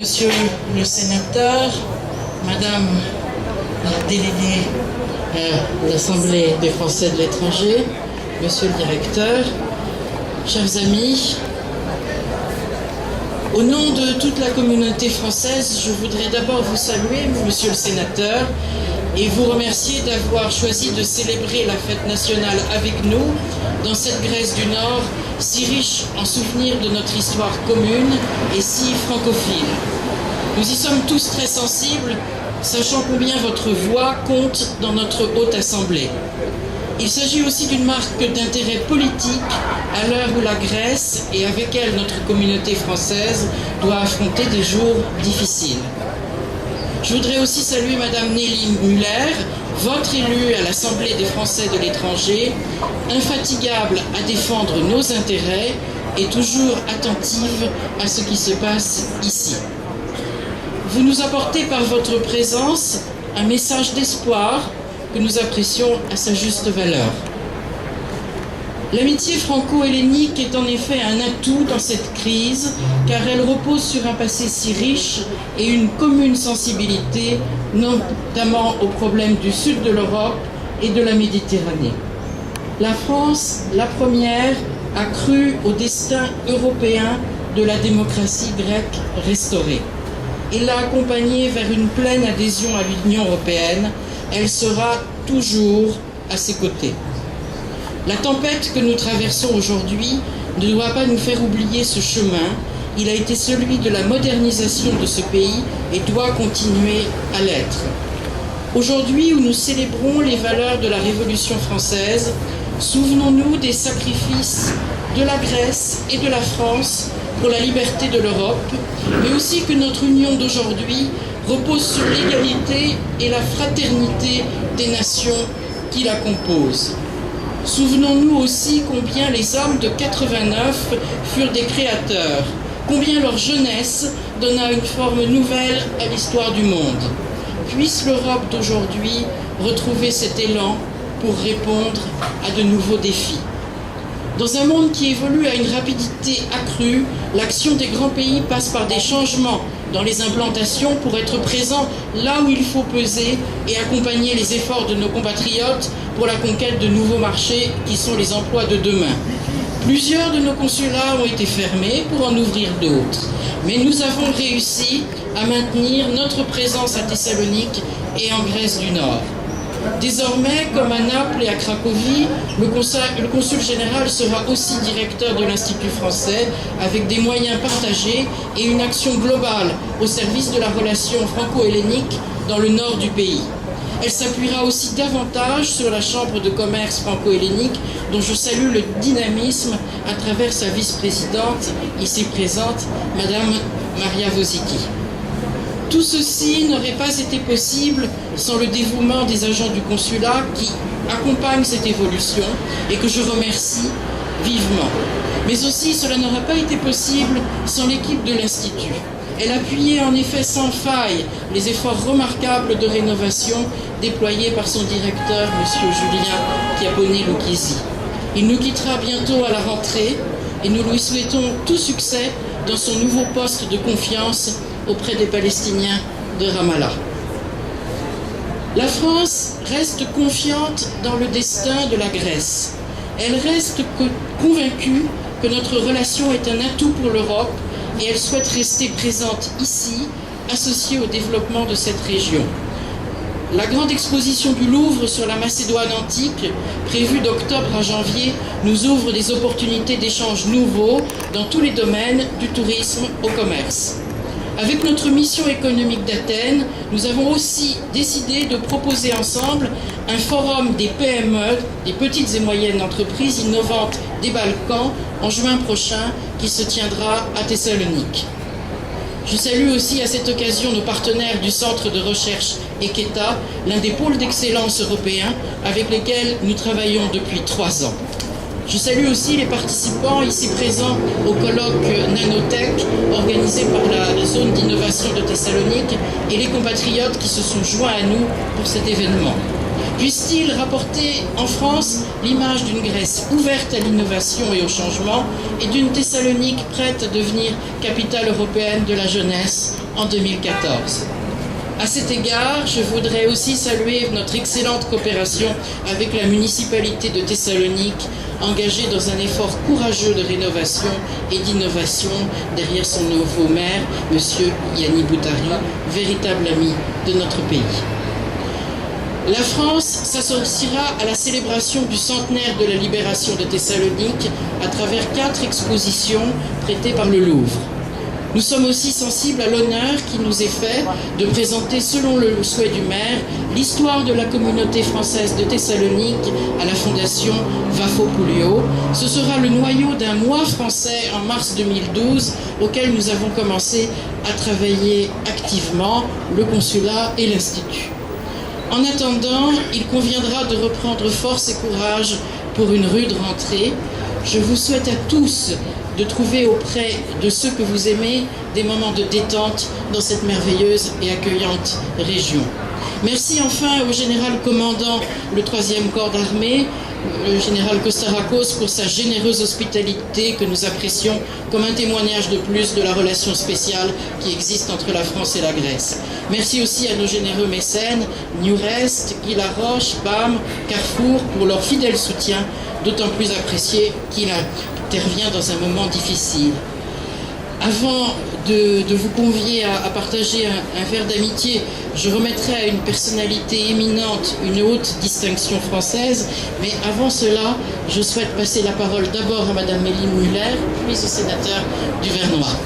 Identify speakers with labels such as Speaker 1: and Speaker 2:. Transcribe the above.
Speaker 1: Monsieur le sénateur, Madame la déléguée de l'Assemblée des Français de l'étranger, Monsieur le directeur, chers amis, au nom de toute la communauté française, je voudrais d'abord vous saluer, Monsieur le sénateur, et vous remercier d'avoir choisi de célébrer la fête nationale avec nous dans cette Grèce du Nord, si riche en souvenirs de notre histoire commune et si francophile. Nous y sommes tous très sensibles, sachant combien votre voix compte dans notre Haute Assemblée. Il s'agit aussi d'une marque d'intérêt politique à l'heure où la Grèce, et avec elle notre communauté française, doit affronter des jours difficiles. Je voudrais aussi saluer Madame Nelly Muller, votre élue à l'Assemblée des Français de l'étranger, infatigable à défendre nos intérêts et toujours attentive à ce qui se passe ici. Vous nous apportez par votre présence un message d'espoir que nous apprécions à sa juste valeur. L'amitié franco-hellénique est en effet un atout dans cette crise, car elle repose sur un passé si riche et une commune sensibilité, notamment aux problèmes du sud de l'Europe et de la Méditerranée. La France, la première, a cru au destin européen de la démocratie grecque restaurée. Il l'a accompagnée vers une pleine adhésion à l'Union européenne. Elle sera toujours à ses côtés. La tempête que nous traversons aujourd'hui ne doit pas nous faire oublier ce chemin. Il a été celui de la modernisation de ce pays et doit continuer à l'être. Aujourd'hui, où nous célébrons les valeurs de la Révolution française, souvenons-nous des sacrifices de la Grèce et de la France pour la liberté de l'Europe, mais aussi que notre union d'aujourd'hui repose sur l'égalité et la fraternité des nations qui la composent. Souvenons-nous aussi combien les hommes de 89 furent des créateurs, combien leur jeunesse donna une forme nouvelle à l'histoire du monde. Puisse l'Europe d'aujourd'hui retrouver cet élan pour répondre à de nouveaux défis. Dans un monde qui évolue à une rapidité accrue, l'action des grands pays passe par des changements dans les implantations pour être présent là où il faut peser et accompagner les efforts de nos compatriotes pour la conquête de nouveaux marchés qui sont les emplois de demain. Plusieurs de nos consulats ont été fermés pour en ouvrir d'autres, mais nous avons réussi à maintenir notre présence à Thessalonique et en Grèce du Nord. Désormais, comme à Naples et à Cracovie, le consul général sera aussi directeur de l'Institut français avec des moyens partagés et une action globale au service de la relation franco-hellénique dans le nord du pays. Elle s'appuiera aussi davantage sur la Chambre de commerce franco-hellénique dont je salue le dynamisme à travers sa vice-présidente, ici présente, Madame Maria Vosicki. Tout ceci n'aurait pas été possible sans le dévouement des agents du consulat qui accompagnent cette évolution et que je remercie vivement. Mais aussi, cela n'aurait pas été possible sans l'équipe de l'Institut. Elle appuyait en effet sans faille les efforts remarquables de rénovation déployés par son directeur, M. Julien Chiapponi-Lucchesi. Il nous quittera bientôt à la rentrée et nous lui souhaitons tout succès dans son nouveau poste de confiance auprès des Palestiniens de Ramallah. La France reste confiante dans le destin de la Grèce. Elle reste convaincue que notre relation est un atout pour l'Europe et elle souhaite rester présente ici, associée au développement de cette région. La grande exposition du Louvre sur la Macédoine antique, prévue d'octobre à janvier, nous ouvre des opportunités d'échanges nouveaux dans tous les domaines, du tourisme au commerce. Avec notre mission économique d'Athènes, nous avons aussi décidé de proposer ensemble un forum des PME, des petites et moyennes entreprises innovantes des Balkans, en juin prochain, qui se tiendra à Thessalonique. Je salue aussi à cette occasion nos partenaires du Centre de recherche EKETA, l'un des pôles d'excellence européens avec lesquels nous travaillons depuis 3 ans. Je salue aussi les participants ici présents au colloque Nanotech organisé par la zone d'innovation de Thessalonique et les compatriotes qui se sont joints à nous pour cet événement. Puisse-t-il rapporter en France l'image d'une Grèce ouverte à l'innovation et au changement et d'une Thessalonique prête à devenir capitale européenne de la jeunesse en 2014. À cet égard, je voudrais aussi saluer notre excellente coopération avec la municipalité de Thessalonique, engagée dans un effort courageux de rénovation et d'innovation derrière son nouveau maire, M. Yanni Boutari, véritable ami de notre pays. La France s'associera à la célébration du centenaire de la libération de Thessalonique à travers 4 expositions prêtées par le Louvre. Nous sommes aussi sensibles à l'honneur qui nous est fait de présenter, selon le souhait du maire, l'histoire de la communauté française de Thessalonique à la fondation Vafopoulio. Ce sera le noyau d'un mois français en mars 2012 auquel nous avons commencé à travailler activement, le consulat et l'Institut. En attendant, il conviendra de reprendre force et courage pour une rude rentrée. Je vous souhaite à tous de trouver auprès de ceux que vous aimez des moments de détente dans cette merveilleuse et accueillante région. Merci enfin au général commandant le 3e corps d'armée, le général Costarakos, pour sa généreuse hospitalité que nous apprécions comme un témoignage de plus de la relation spéciale qui existe entre la France et la Grèce. Merci aussi à nos généreux mécènes, Newrest, Guy Laroche, BAM, Carrefour, pour leur fidèle soutien, d'autant plus apprécié qu'il intervient dans un moment difficile. Avant de vous convier à partager un verre d'amitié, je remettrai à une personnalité éminente une haute distinction française, mais avant cela, je souhaite passer la parole d'abord à Madame Méline Muller, puis au sénateur du Vernois.